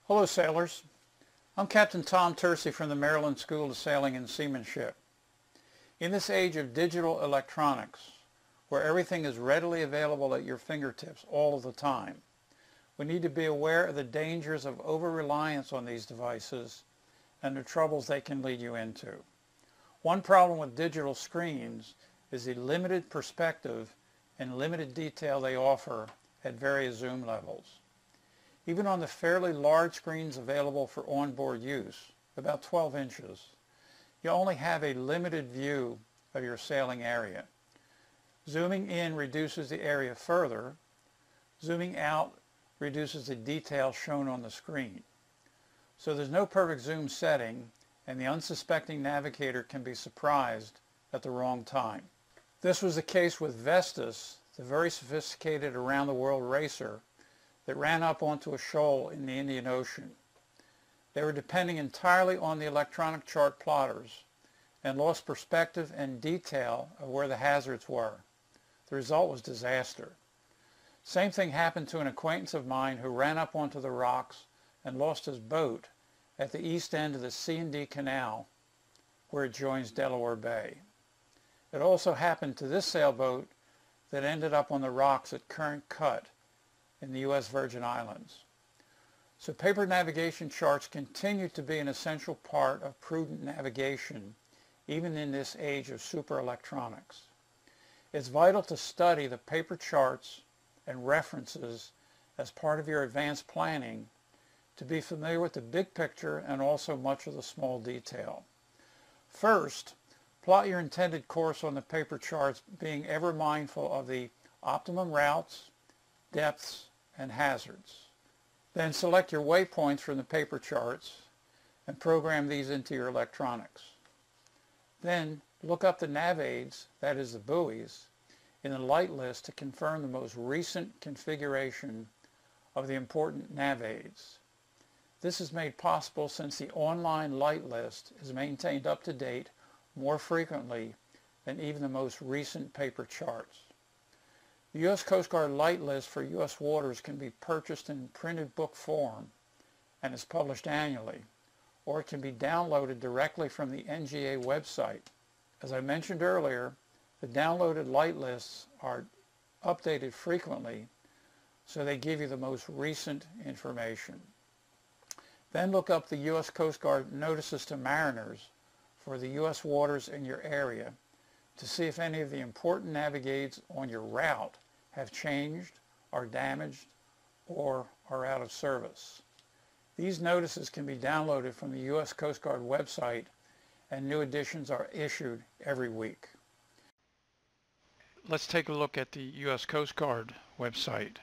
Hello sailors, I'm Captain Tom Tersey from the Maryland School of Sailing and Seamanship. In this age of digital electronics, where everything is readily available at your fingertips all of the time, we need to be aware of the dangers of over-reliance on these devices and the troubles they can lead you into. One problem with digital screens is the limited perspective and limited detail they offer at various zoom levels. Even on the fairly large screens available for onboard use, about 12 inches, you only have a limited view of your sailing area. Zooming in reduces the area further. Zooming out reduces the detail shown on the screen. So there's no perfect zoom setting, and the unsuspecting navigator can be surprised at the wrong time. This was the case with Vestas, the very sophisticated around-the-world racer that ran up onto a shoal in the Indian Ocean. They were depending entirely on the electronic chart plotters and lost perspective and detail of where the hazards were. The result was disaster. Same thing happened to an acquaintance of mine who ran up onto the rocks and lost his boat at the east end of the C&D Canal where it joins Delaware Bay. It also happened to this sailboat that ended up on the rocks at Current Cut in the U.S. Virgin Islands. So paper navigation charts continue to be an essential part of prudent navigation, even in this age of super electronics. It's vital to study the paper charts and references as part of your advanced planning to be familiar with the big picture and also much of the small detail. First, plot your intended course on the paper charts, being ever mindful of the optimum routes, depths, and hazards. Then select your waypoints from the paper charts and program these into your electronics. Then look up the nav aids, that is the buoys, in the light list to confirm the most recent configuration of the important nav aids. This is made possible since the online light list is maintained up to date more frequently than even the most recent paper charts. The U.S. Coast Guard Light List for U.S. waters can be purchased in printed book form and is published annually, or it can be downloaded directly from the NGA website. As I mentioned earlier, the downloaded light lists are updated frequently, so they give you the most recent information. Then look up the U.S. Coast Guard Notices to Mariners for the U.S. waters in your area to see if any of the important navigaids on your route have changed, are damaged, or are out of service. These notices can be downloaded from the U.S. Coast Guard website, and new editions are issued every week. Let's take a look at the U.S. Coast Guard website.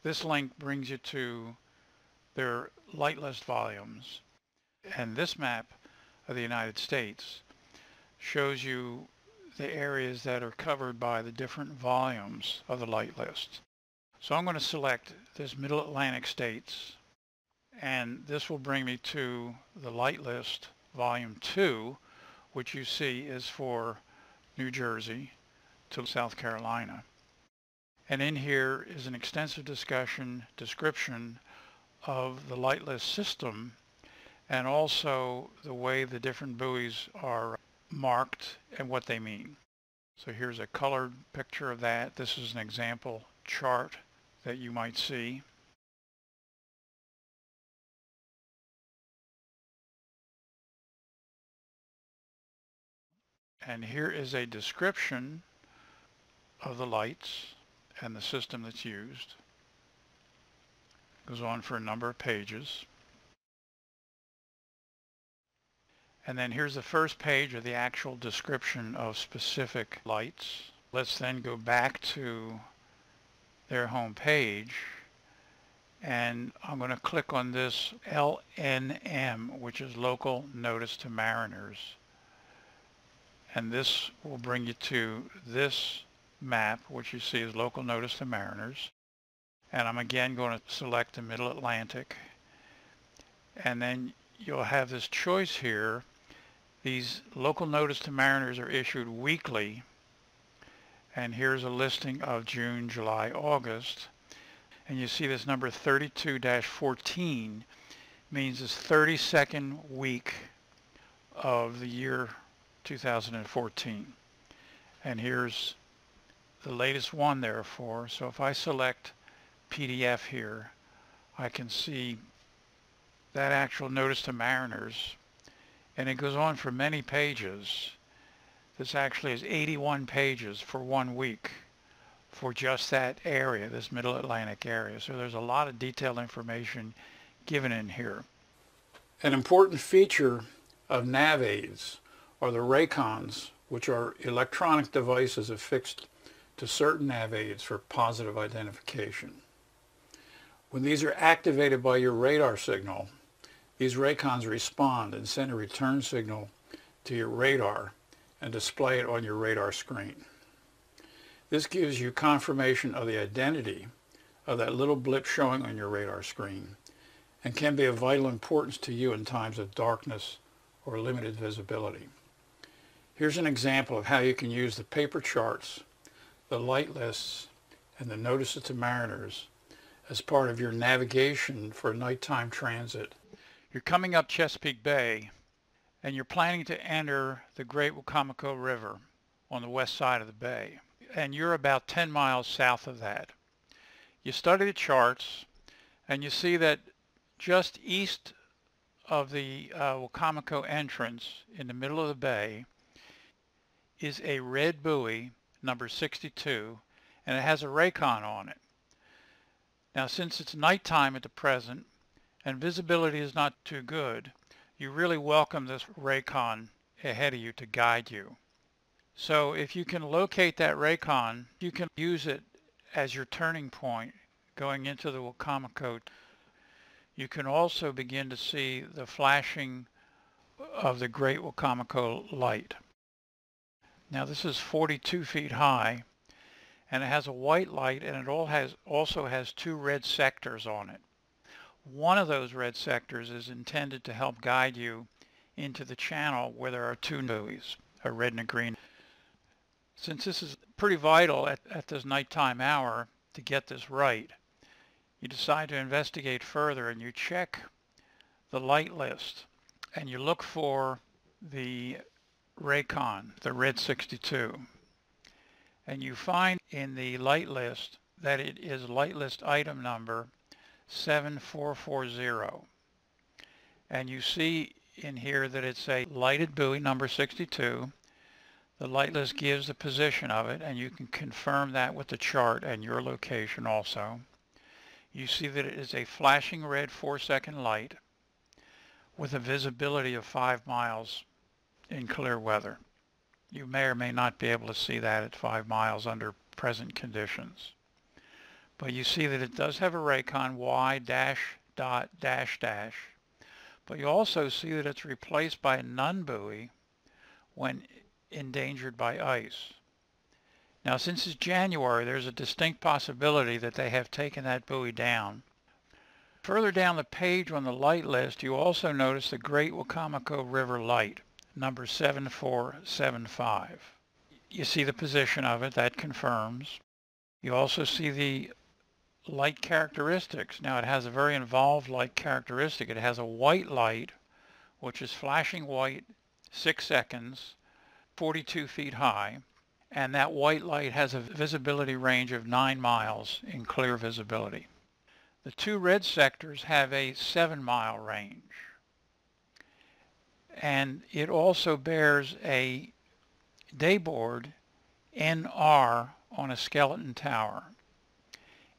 This link brings you to their light list volumes, and this map of the United States shows you the areas that are covered by the different volumes of the light list. So I'm going to select this Middle Atlantic states, and this will bring me to the light list volume 2, which you see is for New Jersey to South Carolina. And in here is an extensive description of the light list system and also the way the different buoys are marked and what they mean. So here's a colored picture of that. This is an example chart that you might see. And here is a description of the lights and the system that's used. Goes on for a number of pages. And then here's the first page of the actual description of specific lights. Let's then go back to their home page, and I'm going to click on this LNM, which is Local Notice to Mariners. And this will bring you to this map, which you see is Local Notice to Mariners. And I'm again going to select the Middle Atlantic. And then you'll have this choice here. These local notice to mariners are issued weekly, and here's a listing of June, July, August, and you see this number 32-14 means it's 32nd week of the year 2014. And here's the latest one, therefore. So if I select PDF here, I can see that actual notice to mariners, and it goes on for many pages. This actually is 81 pages for 1 week for just that area, this Middle Atlantic area. So there's a lot of detailed information given in here. An important feature of Navvies are the Raycons, which are electronic devices affixed to certain nav aids for positive identification. When these are activated by your radar signal, these Raycons respond and send a return signal to your radar and display it on your radar screen. This gives you confirmation of the identity of that little blip showing on your radar screen and can be of vital importance to you in times of darkness or limited visibility. Here's an example of how you can use the paper charts, the light lists, and the notices to mariners as part of your navigation for nighttime transit. You're coming up Chesapeake Bay and you're planning to enter the Great Wicomico River on the west side of the bay, and you're about 10 miles south of that. You study the charts and you see that just east of the Wicomico entrance in the middle of the bay is a red buoy, number 62, and it has a Raycon on it. Now, since it's nighttime at the present and visibility is not too good, you really welcome this Raycon ahead of you to guide you. So if you can locate that Raycon, you can use it as your turning point going into the Wicomico. You can also begin to see the flashing of the Great Wicomico light. Now this is 42 feet high, and it has a white light, and it also has 2 red sectors on it. One of those red sectors is intended to help guide you into the channel where there are 2 buoys, a red and a green. Since this is pretty vital at this nighttime hour to get this right, you decide to investigate further and you check the light list and you look for the Raycon, the red 62. And you find in the light list that it is light list item number 7440. And you see in here that it's a lighted buoy number 62. The light list gives the position of it, and you can confirm that with the chart and your location also. You see that it is a flashing red 4-second light with a visibility of 5 miles in clear weather. You may or may not be able to see that at 5 miles under present conditions. But you see that it does have a Raycon Y dot dash dash. But you also see that it's replaced by a nun buoy when endangered by ice. Now, since it's January, there's a distinct possibility that they have taken that buoy down. Further down the page on the light list, you also notice the Great Wicomico River light, number 7475. You see the position of it, that confirms. You also see the light characteristics. Now, it has a very involved light characteristic. It has a white light, which is flashing white, 6 seconds, 42 feet high, and that white light has a visibility range of 9 miles in clear visibility. The 2 red sectors have a 7-mile range, and it also bears a dayboard NR on a skeleton tower.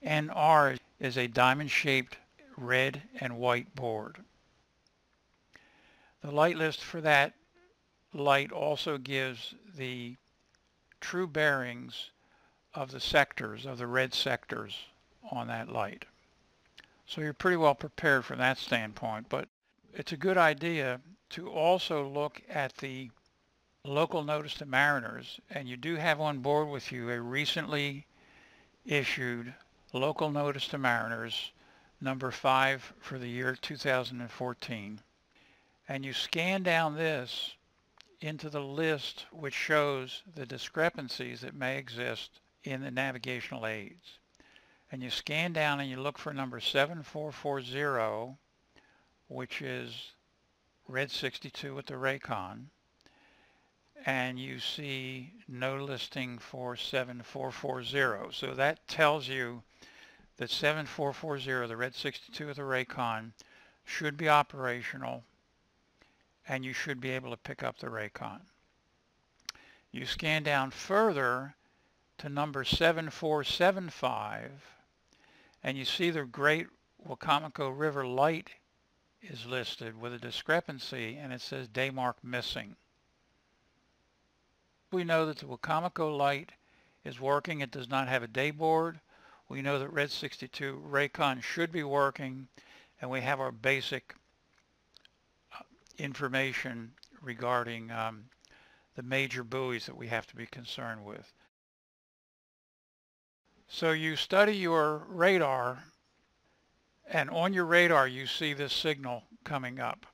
NR is a diamond-shaped red and white board. The light list for that light also gives the true bearings of the sectors, of the red sectors on that light. So you're pretty well prepared from that standpoint, but it's a good idea to also look at the local notice to mariners, and you do have on board with you a recently issued local notice to mariners, number 5 for the year 2014. And you scan down this into the list which shows the discrepancies that may exist in the navigational aids. And you scan down and you look for number 7440 which is red 62 with the Raycon, and you see no listing for 7440. So that tells you that 7440, the red 62 with the Raycon, should be operational, and you should be able to pick up the Raycon. You scan down further to number 7475, and you see the Great Wicomico River Light is listed with a discrepancy, and it says day mark missing. We know that the Wicomico Light is working. It does not have a day board. We know that red 62 Raycon should be working, and we have our basic information regarding the major buoys that we have to be concerned with. So you study your radar, and on your radar you see this signal coming up,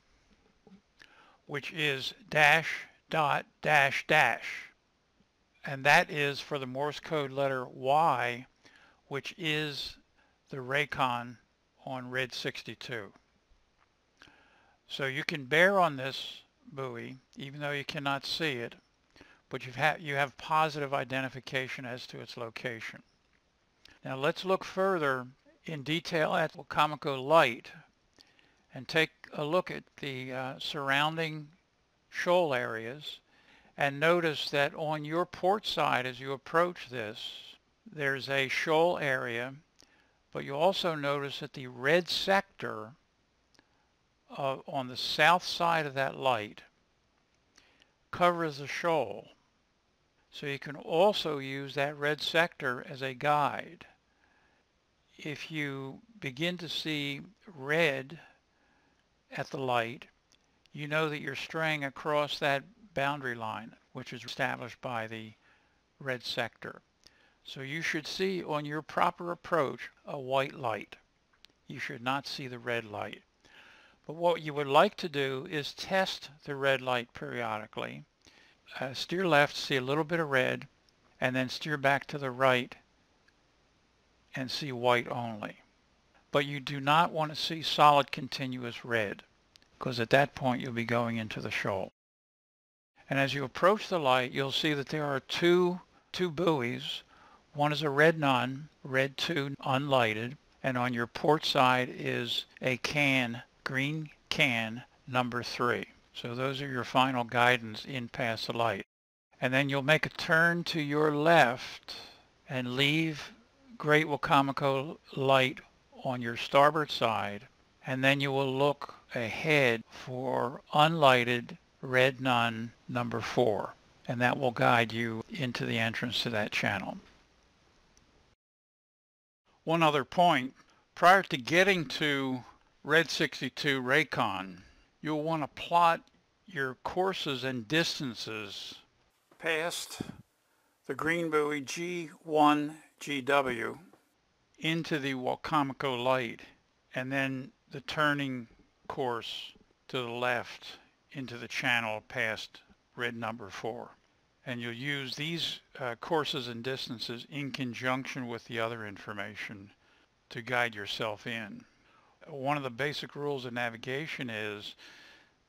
which is dash dot dash dash, and that is for the Morse code letter Y, which is the Raycon on red 62. So you can bear on this buoy even though you cannot see it, but you have positive identification as to its location. Now let's look further in detail at Wicomico Light and take a look at the surrounding shoal areas, and notice that on your port side as you approach this, there's a shoal area, but you also notice that the red sector on the south side of that light covers the shoal. So you can also use that red sector as a guide. If you begin to see red at the light, you know that you're straying across that boundary line, which is established by the red sector. So you should see on your proper approach a white light. You should not see the red light. But what you would like to do is test the red light periodically. Steer left, see a little bit of red, and then steer back to the right and see white only. But you do not want to see solid continuous red, because at that point you'll be going into the shoal. And as you approach the light, you'll see that there are two buoys. One is a red none, red 2 unlighted, and on your port side is a can, green can, number 3. So those are your final guidance in past the light. And then you'll make a turn to your left and leave Great Wicomico Light on your starboard side, and then you will look ahead for unlighted red none number 4, and that will guide you into the entrance to that channel. One other point, prior to getting to red 62 Raycon, you'll want to plot your courses and distances past the green buoy G1GW into the Wicomico Light, and then the turning course to the left into the channel past red number 4. And you'll use these courses and distances in conjunction with the other information to guide yourself in. One of the basic rules of navigation is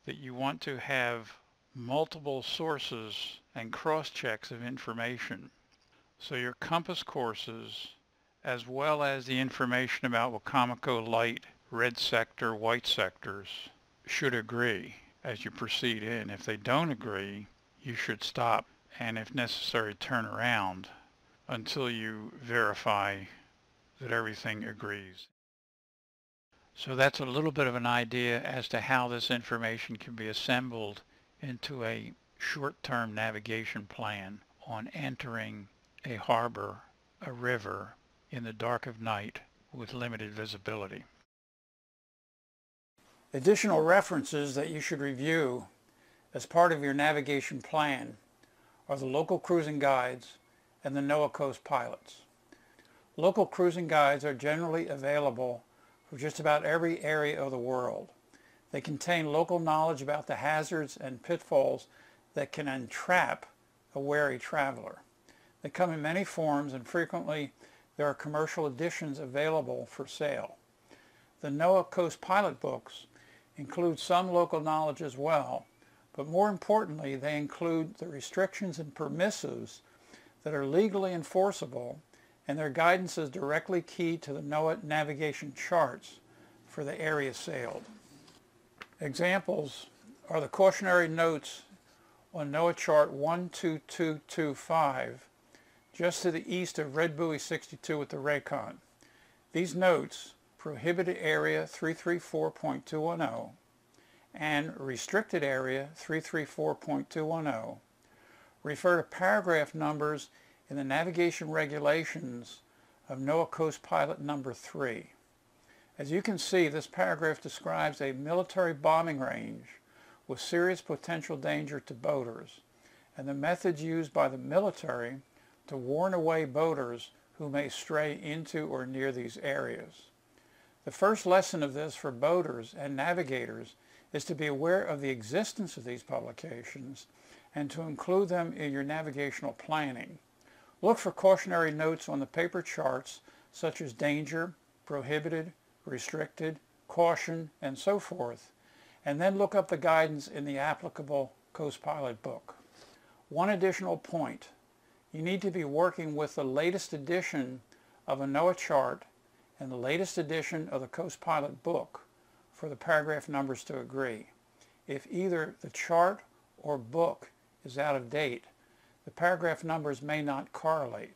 that you want to have multiple sources and cross-checks of information. So your compass courses, as well as the information about Wicomico Light, red sector, white sectors, should agree as you proceed in. If they don't agree, you should stop and, if necessary, turn around until you verify that everything agrees. So that's a little bit of an idea as to how this information can be assembled into a short-term navigation plan on entering a harbor, a river, in the dark of night with limited visibility. Additional references that you should review as part of your navigation plan are the local cruising guides and the NOAA Coast pilots. Local cruising guides are generally available for just about every area of the world. They contain local knowledge about the hazards and pitfalls that can entrap a wary traveler. They come in many forms, and frequently there are commercial editions available for sale. The NOAA Coast Pilot books include some local knowledge as well, but more importantly, they include the restrictions and permissives that are legally enforceable, and their guidance is directly key to the NOAA navigation charts for the area sailed. Examples are the cautionary notes on NOAA chart 12225, just to the east of Red Buoy 62 with the Raycon. These notes, Prohibited Area 334.210 and Restricted Area 334.210, refer to paragraph numbers in the navigation regulations of NOAA Coast Pilot number 3. As you can see, this paragraph describes a military bombing range with serious potential danger to boaters, and the methods used by the military to warn away boaters who may stray into or near these areas. The first lesson of this for boaters and navigators is to be aware of the existence of these publications and to include them in your navigational planning. Look for cautionary notes on the paper charts such as danger, prohibited, restricted, caution, and so forth, and then look up the guidance in the applicable Coast Pilot book. One additional point: you need to be working with the latest edition of a NOAA chart and the latest edition of the Coast Pilot book for the paragraph numbers to agree. If either the chart or book is out of date, the paragraph numbers may not correlate.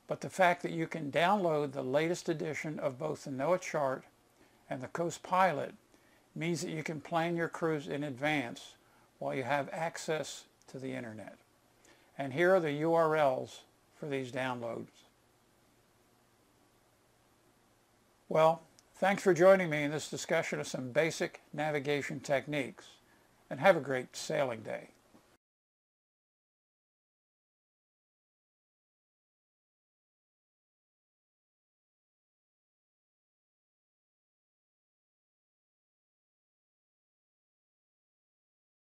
But the fact that you can download the latest edition of both the NOAA chart and the Coast Pilot means that you can plan your cruise in advance while you have access to the internet. And here are the URLs for these downloads. Well, thanks for joining me in this discussion of some basic navigation techniques, and have a great sailing day.